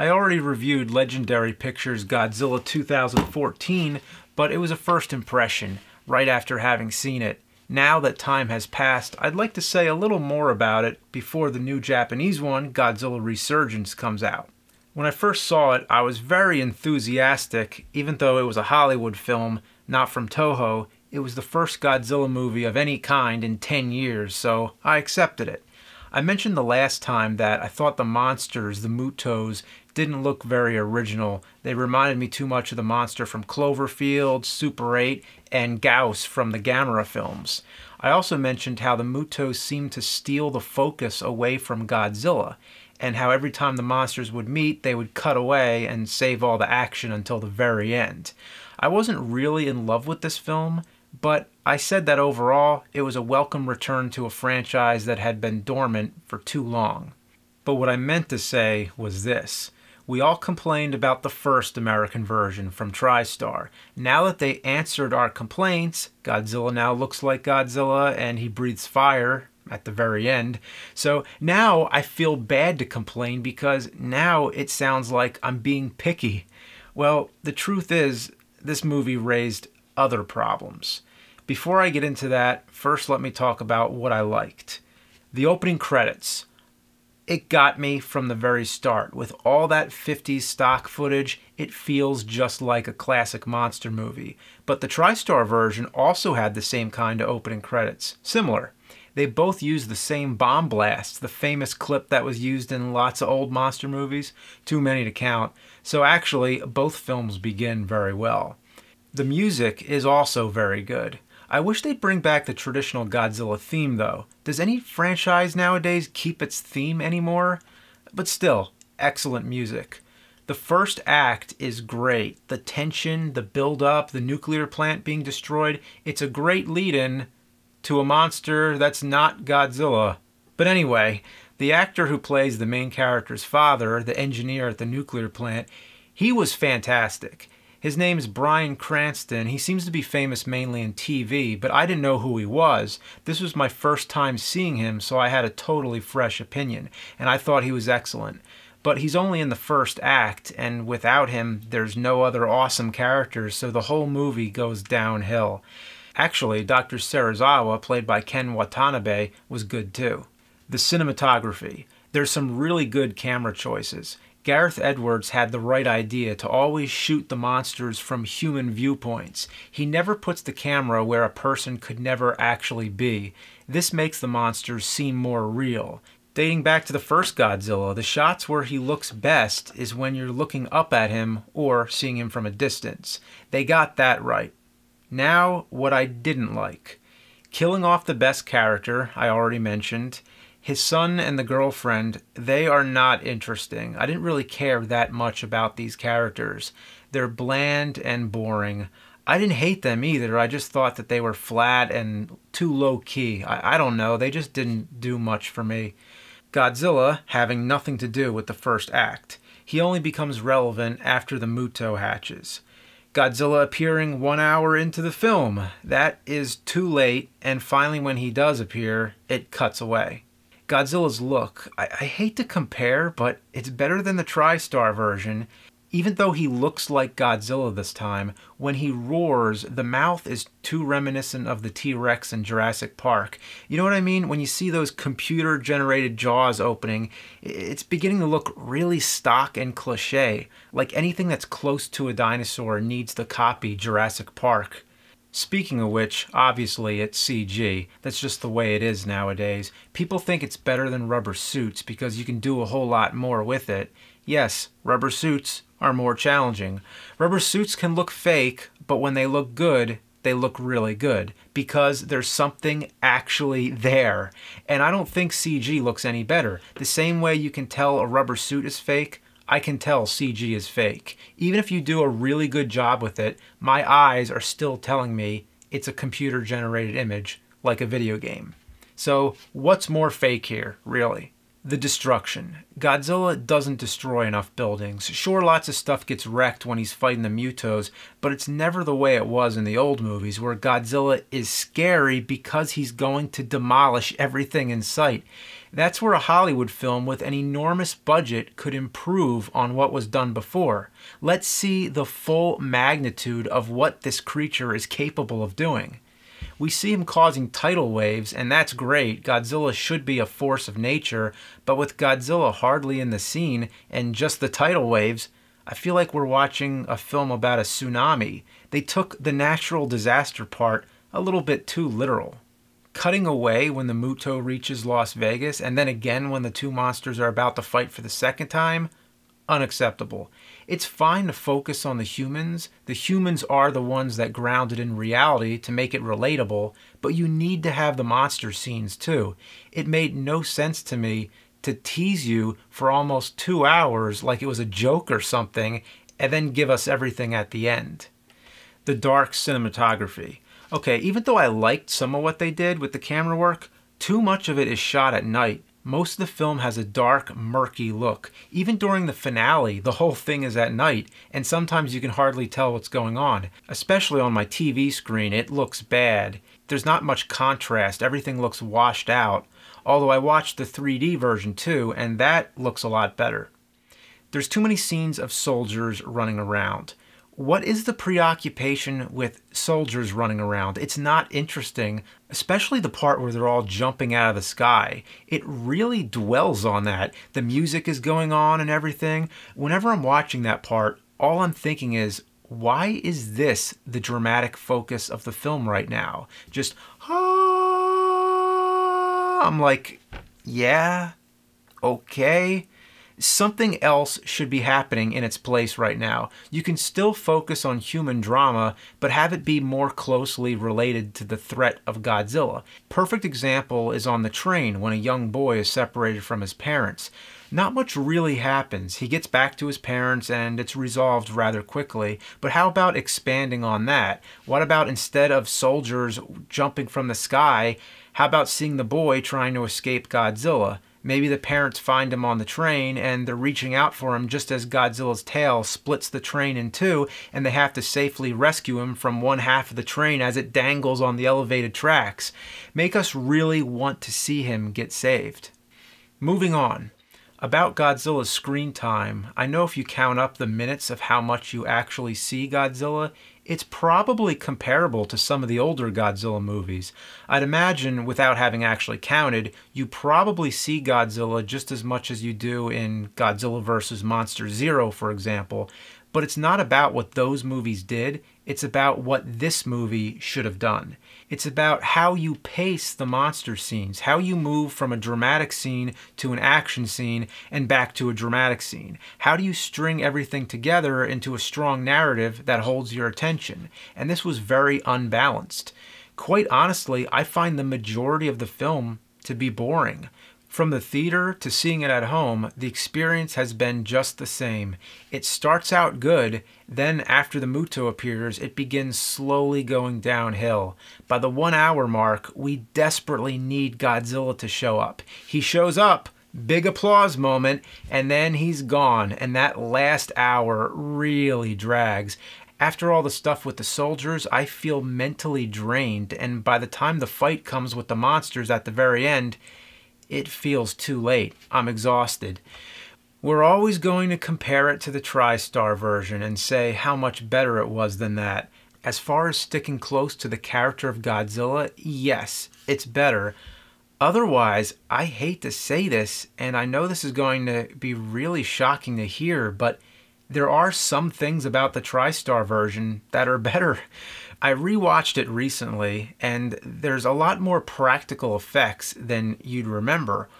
I already reviewed Legendary Pictures' Godzilla 2014, but it was a first impression, right after having seen it. Now that time has passed, I'd like to say a little more about it before the new Japanese one, Godzilla Resurgence, comes out. When I first saw it, I was very enthusiastic, even though it was a Hollywood film, not from Toho. It was the first Godzilla movie of any kind in 10 years, so I accepted it. I mentioned the last time that I thought the monsters, the Mutos, didn't look very original. They reminded me too much of the monster from Cloverfield, Super 8, and Gauss from the Gamera films. I also mentioned how the Mutos seemed to steal the focus away from Godzilla, and how every time the monsters would meet, they would cut away and save all the action until the very end. I wasn't really in love with this film, but I said that overall, it was a welcome return to a franchise that had been dormant for too long. But what I meant to say was this. We all complained about the first American version from TriStar. Now that they answered our complaints, Godzilla now looks like Godzilla and he breathes fire at the very end. So now I feel bad to complain because now it sounds like I'm being picky. Well, the truth is, this movie raised other problems. Before I get into that, first let me talk about what I liked. The opening credits. It got me from the very start. With all that 50s stock footage, it feels just like a classic monster movie. But the TriStar version also had the same kind of opening credits. Similar. They both used the same bomb blast, the famous clip that was used in lots of old monster movies. Too many to count. So actually, both films begin very well. The music is also very good. I wish they'd bring back the traditional Godzilla theme though. Does any franchise nowadays keep its theme anymore? But still, excellent music. The first act is great. The tension, the build-up, the nuclear plant being destroyed, it's a great lead-in to a monster that's not Godzilla. But anyway, the actor who plays the main character's father, the engineer at the nuclear plant, he was fantastic. His name's Bryan Cranston. He seems to be famous mainly in TV, but I didn't know who he was. This was my first time seeing him, so I had a totally fresh opinion, and I thought he was excellent. But he's only in the first act, and without him, there's no other awesome characters, so the whole movie goes downhill. Actually, Dr. Serizawa, played by Ken Watanabe, was good too. The cinematography. There's some really good camera choices. Gareth Edwards had the right idea to always shoot the monsters from human viewpoints. He never puts the camera where a person could never actually be. This makes the monsters seem more real. Dating back to the first Godzilla, the shots where he looks best is when you're looking up at him or seeing him from a distance. They got that right. Now, what I didn't like. Killing off the best character, I already mentioned. His son and the girlfriend, they are not interesting. I didn't really care that much about these characters. They're bland and boring. I didn't hate them either. I just thought that they were flat and too low-key. I don't know. They just didn't do much for me. Godzilla having nothing to do with the first act. He only becomes relevant after the Muto hatches. Godzilla appearing 1 hour into the film. That is too late, and finally when he does appear, it cuts away. Godzilla's look, I hate to compare, but it's better than the TriStar version. Even though he looks like Godzilla this time, when he roars, the mouth is too reminiscent of the T-Rex in Jurassic Park. You know what I mean? When you see those computer-generated jaws opening, it's beginning to look really stock and cliche, like anything that's close to a dinosaur needs to copy Jurassic Park. Speaking of which, obviously it's CG. That's just the way it is nowadays. People think it's better than rubber suits because you can do a whole lot more with it. Yes, rubber suits are more challenging. Rubber suits can look fake, but when they look good, they look really good because there's something actually there. And I don't think CG looks any better. The same way you can tell a rubber suit is fake, I can tell CG is fake. Even if you do a really good job with it, my eyes are still telling me it's a computer-generated image, like a video game. So what's more fake here, really? The destruction. Godzilla doesn't destroy enough buildings. Sure, lots of stuff gets wrecked when he's fighting the Mutos, but it's never the way it was in the old movies, where Godzilla is scary because he's going to demolish everything in sight. That's where a Hollywood film with an enormous budget could improve on what was done before. Let's see the full magnitude of what this creature is capable of doing. We see him causing tidal waves, and that's great. Godzilla should be a force of nature, but with Godzilla hardly in the scene and just the tidal waves, I feel like we're watching a film about a tsunami. They took the natural disaster part a little bit too literal. Cutting away when the Muto reaches Las Vegas, and then again when the two monsters are about to fight for the second time, unacceptable. It's fine to focus on the humans. The humans are the ones that ground it in reality to make it relatable, but you need to have the monster scenes too. It made no sense to me to tease you for almost 2 hours like it was a joke or something, and then give us everything at the end. The dark cinematography. Okay, even though I liked some of what they did with the camera work, too much of it is shot at night. Most of the film has a dark, murky look. Even during the finale, the whole thing is at night, and sometimes you can hardly tell what's going on. Especially on my TV screen, it looks bad. There's not much contrast, everything looks washed out. Although I watched the 3D version too, and that looks a lot better. There's too many scenes of soldiers running around. What is the preoccupation with soldiers running around? It's not interesting, especially the part where they're all jumping out of the sky. It really dwells on that. The music is going on and everything. Whenever I'm watching that part, all I'm thinking is, why is this the dramatic focus of the film right now? Just, ah, I'm like, yeah, okay. Something else should be happening in its place right now. You can still focus on human drama, but have it be more closely related to the threat of Godzilla. Perfect example is on the train when a young boy is separated from his parents. Not much really happens. He gets back to his parents and it's resolved rather quickly. But how about expanding on that? What about instead of soldiers jumping from the sky, how about seeing the boy trying to escape Godzilla? Maybe the parents find him on the train and they're reaching out for him just as Godzilla's tail splits the train in two and they have to safely rescue him from one half of the train as it dangles on the elevated tracks. Make us really want to see him get saved. Moving on. About Godzilla's screen time, I know if you count up the minutes of how much you actually see Godzilla, it's probably comparable to some of the older Godzilla movies. I'd imagine, without having actually counted, you probably see Godzilla just as much as you do in Godzilla vs. Monster Zero, for example. But it's not about what those movies did, it's about what this movie should have done. It's about how you pace the monster scenes, how you move from a dramatic scene to an action scene and back to a dramatic scene. How do you string everything together into a strong narrative that holds your attention? And this was very unbalanced. Quite honestly, I find the majority of the film to be boring. From the theater to seeing it at home, the experience has been just the same. It starts out good, then after the Muto appears, it begins slowly going downhill. By the 1 hour mark, we desperately need Godzilla to show up. He shows up, big applause moment, and then he's gone, and that last hour really drags. After all the stuff with the soldiers, I feel mentally drained, and by the time the fight comes with the monsters at the very end, it feels too late. I'm exhausted. We're always going to compare it to the TriStar version and say how much better it was than that. As far as sticking close to the character of Godzilla, yes, it's better. Otherwise, I hate to say this, and I know this is going to be really shocking to hear, but there are some things about the TriStar version that are better. I rewatched it recently, and there's a lot more practical effects than you'd remember.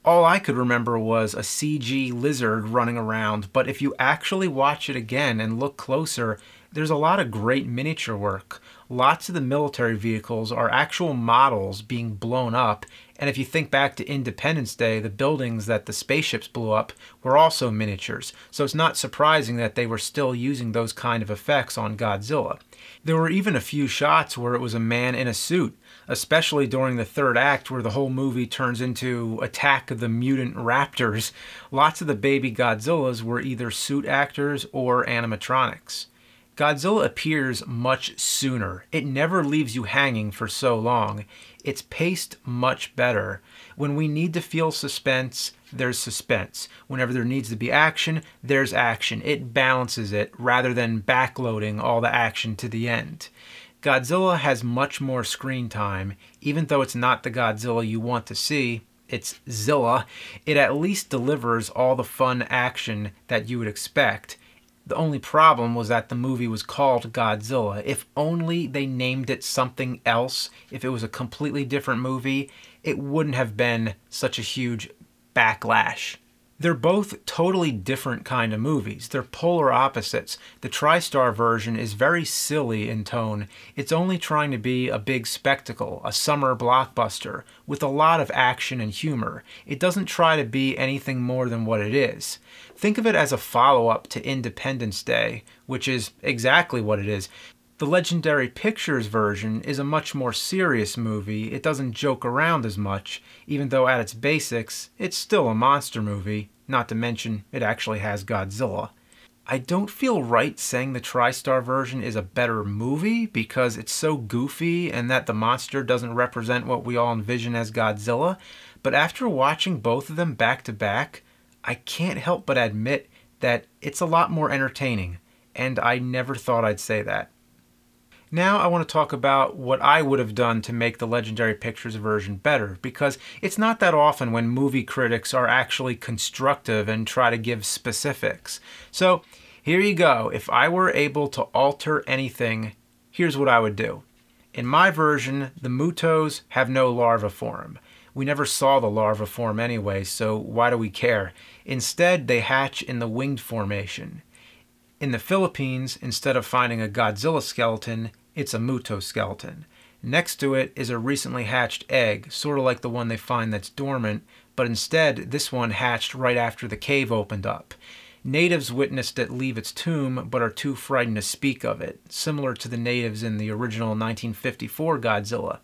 All I could remember was a CG lizard running around, but if you actually watch it again and look closer, there's a lot of great miniature work. Lots of the military vehicles are actual models being blown up, and if you think back to Independence Day, the buildings that the spaceships blew up were also miniatures, so it's not surprising that they were still using those kind of effects on Godzilla. There were even a few shots where it was a man in a suit, especially during the third act where the whole movie turns into Attack of the Mutant Raptors. Lots of the baby Godzillas were either suit actors or animatronics. Godzilla appears much sooner. It never leaves you hanging for so long. It's paced much better. When we need to feel suspense, there's suspense. Whenever there needs to be action, there's action. It balances it rather than backloading all the action to the end. Godzilla has much more screen time. Even though it's not the Godzilla you want to see, it's Zilla, it at least delivers all the fun action that you would expect. The only problem was that the movie was called Godzilla. If only they named it something else, if it was a completely different movie, it wouldn't have been such a huge backlash. They're both totally different kind of movies. They're polar opposites. The TriStar version is very silly in tone. It's only trying to be a big spectacle, a summer blockbuster, with a lot of action and humor. It doesn't try to be anything more than what it is. Think of it as a follow-up to Independence Day, which is exactly what it is. The Legendary Pictures version is a much more serious movie. It doesn't joke around as much, even though at its basics, it's still a monster movie, not to mention it actually has Godzilla. I don't feel right saying the TriStar version is a better movie because it's so goofy and that the monster doesn't represent what we all envision as Godzilla, but after watching both of them back to back, I can't help but admit that it's a lot more entertaining, and I never thought I'd say that. Now I want to talk about what I would have done to make the Legendary Pictures version better, because it's not that often when movie critics are actually constructive and try to give specifics. So here you go. If I were able to alter anything, here's what I would do. In my version, the Mutos have no larva form. We never saw the larva form anyway, so why do we care? Instead, they hatch in the winged formation. In the Philippines, instead of finding a Godzilla skeleton, it's a Muto skeleton. Next to it is a recently hatched egg, sort of like the one they find that's dormant, but instead this one hatched right after the cave opened up. Natives witnessed it leave its tomb, but are too frightened to speak of it, similar to the natives in the original 1954 Godzilla.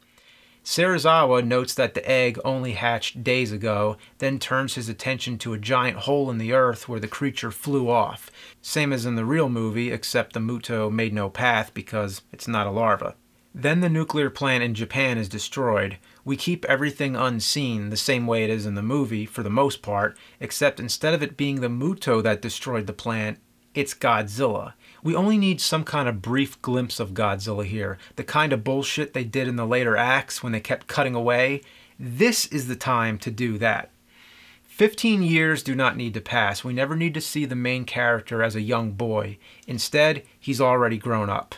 Serizawa notes that the egg only hatched days ago, then turns his attention to a giant hole in the earth where the creature flew off. Same as in the real movie, except the Muto made no path because it's not a larva. Then the nuclear plant in Japan is destroyed. We keep everything unseen, the same way it is in the movie, for the most part, except instead of it being the Muto that destroyed the plant, it's Godzilla. We only need some kind of brief glimpse of Godzilla here, the kind of bullshit they did in the later acts when they kept cutting away. This is the time to do that. 15 years do not need to pass. We never need to see the main character as a young boy. Instead, he's already grown up.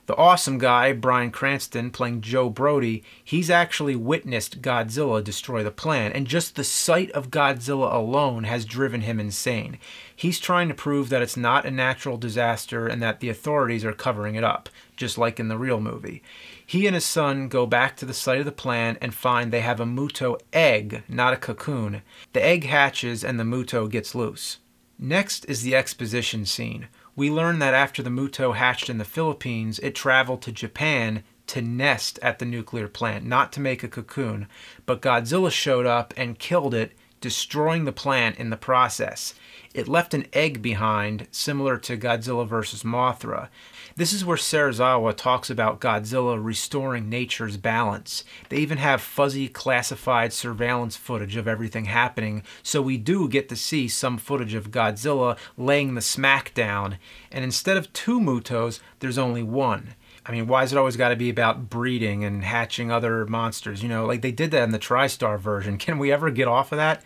The awesome guy, Bryan Cranston, playing Joe Brody, he's actually witnessed Godzilla destroy the plant, and just the sight of Godzilla alone has driven him insane. He's trying to prove that it's not a natural disaster and that the authorities are covering it up, just like in the real movie. He and his son go back to the site of the plant and find they have a Muto egg, not a cocoon. The egg hatches and the Muto gets loose. Next is the exposition scene. We learn that after the Muto hatched in the Philippines, it traveled to Japan to nest at the nuclear plant, not to make a cocoon. But Godzilla showed up and killed it, destroying the plant in the process. It left an egg behind, similar to Godzilla vs. Mothra. This is where Serizawa talks about Godzilla restoring nature's balance. They even have fuzzy classified surveillance footage of everything happening, so we do get to see some footage of Godzilla laying the smack down. And instead of 2 Mutos, there's only 1. I mean, why is it always got to be about breeding and hatching other monsters? You know, like they did that in the TriStar version. Can we ever get off of that?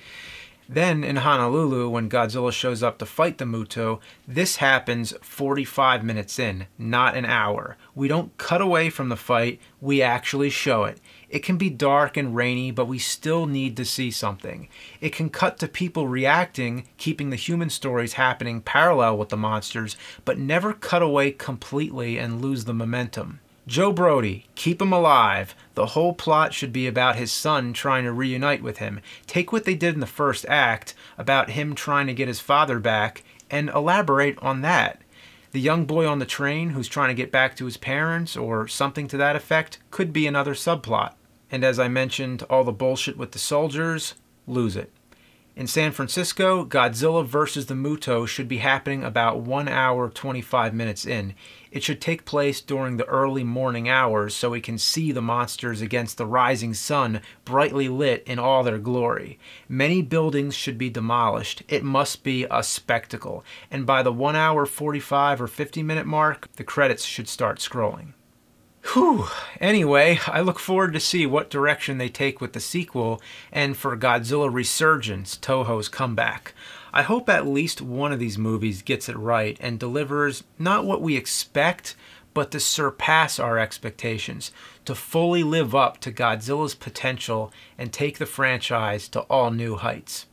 Then in Honolulu, when Godzilla shows up to fight the Muto, this happens 45 minutes in, not an hour. We don't cut away from the fight, we actually show it. It can be dark and rainy, but we still need to see something. It can cut to people reacting, keeping the human stories happening parallel with the monsters, but never cut away completely and lose the momentum. Joe Brody, keep him alive. The whole plot should be about his son trying to reunite with him. Take what they did in the first act, about him trying to get his father back, and elaborate on that. The young boy on the train who's trying to get back to his parents, or something to that effect, could be another subplot. And as I mentioned, all the bullshit with the soldiers, lose it. In San Francisco, Godzilla vs. the Muto should be happening about 1 hour 25 minutes in. It should take place during the early morning hours so we can see the monsters against the rising sun brightly lit in all their glory. Many buildings should be demolished. It must be a spectacle. And by the 1 hour 45 or 50 minute mark, the credits should start scrolling. Whew. Anyway, I look forward to see what direction they take with the sequel and for Godzilla Resurgence, Toho's comeback. I hope at least one of these movies gets it right and delivers not what we expect, but to surpass our expectations, to fully live up to Godzilla's potential and take the franchise to all new heights.